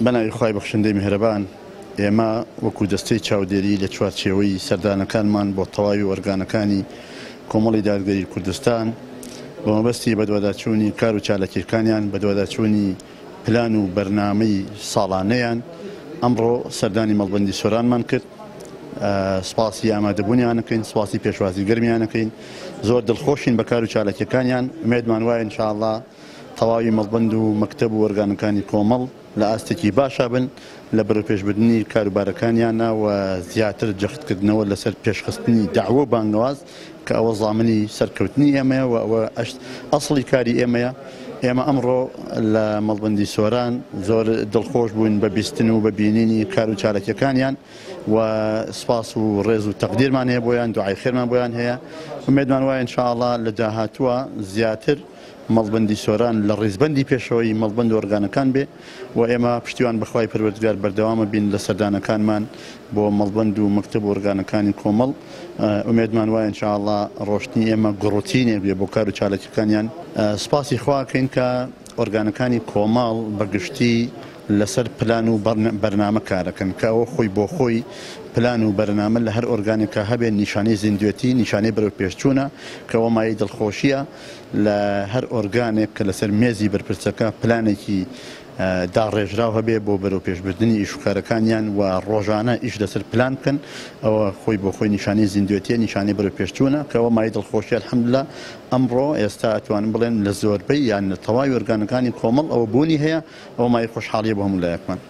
بەناوی خوای بەخشندەی میهرەبان ئێمە وەکو دەستەی چاودێری لە چوارچێوەی سەردانەکانمان بۆ تەواوی وەرگانەکانی کۆمەڵی دادگەری کوردستان بە مەبەستی بەدواداچوونی کار و چالاکیەکانیان بەدواداچوونی پلان و بەرنامەی ساڵانەیان ئەمڕۆ سەردانی مەڵبەندی سۆرانمان کرد. سپاسی ئامادەبوونیان نەکەین، سپاسی پێشوازی گەرمیان نەکەین، زۆر دڵخۆشین بە کار و چالاکیەکانیان. ئومێدمان وایە ئینشاءڵڵا تەواوی مەڵبەند و مەکتەب و وەرگانەکانی کۆمەڵ لە ئاستێکی باشا بن لە بەرەوپێشبردننی کاروبارەکانیانە و زیاتر جەختکردنەوە لەسەر پێشخستنی داعوە و بانگەواز کە ئەوە زامنی سەرکەوتنی ئێمەیە و ئەوە ئەسڵی کاری ئێمەیە. ئێمە ئەمڕۆ لە مەڵبەندی سۆران زۆر دڵخۆش بووین بە بیستن و بەبینینی کار و چالاکیەکانیان و سپاس و ڕێز و تەقدیرمان هەیە بۆیان، دوعای خێرمان بۆیان هەیە. ئومێدمان وایە ئینشاءڵڵا لە داهاتووە زیاتر مەڵبەندی سۆران لە ڕێزبەندی پێشەوەی مەڵبەند وەرگانەکان بێ و ئێمە پشتیوان بەخوای پەروەردگار بەردەوامە بین لە سەردانەکانمان بۆ مەڵبەند و مەکتەب وەرگانەکانی کۆمەڵ. ئومێدمان وایە ئینشاءڵڵا ڕۆشتنی ئێمە گڕۆتینێ بێ بۆ کار و چالاکیەکانیان. سپاسی خواکەین کە ئۆرگانەکانی کۆمەڵ بەگشتی لەسەر پلان و بەرنامە کارەکەن کە ئەوە خۆی بۆ خۆی پلان و بەرنامە لە هەر ئۆرگانێکە هەبێت نیشانەی زیندوێتی، نیشانەی بەرەو پێشچوونە کەەوە مای دڵخۆشیە لە هەر ئۆرگانێک کە لەسەر مێزی بەرپرسەکە پلانێکی داڕێژراو هەبێ بۆ بەرەو پێشبردننی ئیشوکارەکانیان و ڕۆژانە ئیش لەسەر پلان بکەن. ئەوە خۆی بۆ خۆی نیشانەی زیندوێتیە، نیشانەی بەرەو پێشچوونە کەەوە مای دڵخۆشی الحەمدوللا. ئەمڕۆ ئێستا ئەتوانم بڵێن لە زۆربەی یان لە تەواوی ئۆرگانەکانی کۆمەڵ ئەوە بوونی هەیە، ئەوە مای خۆشحاڵیە بۆ هەموو لایەکمان.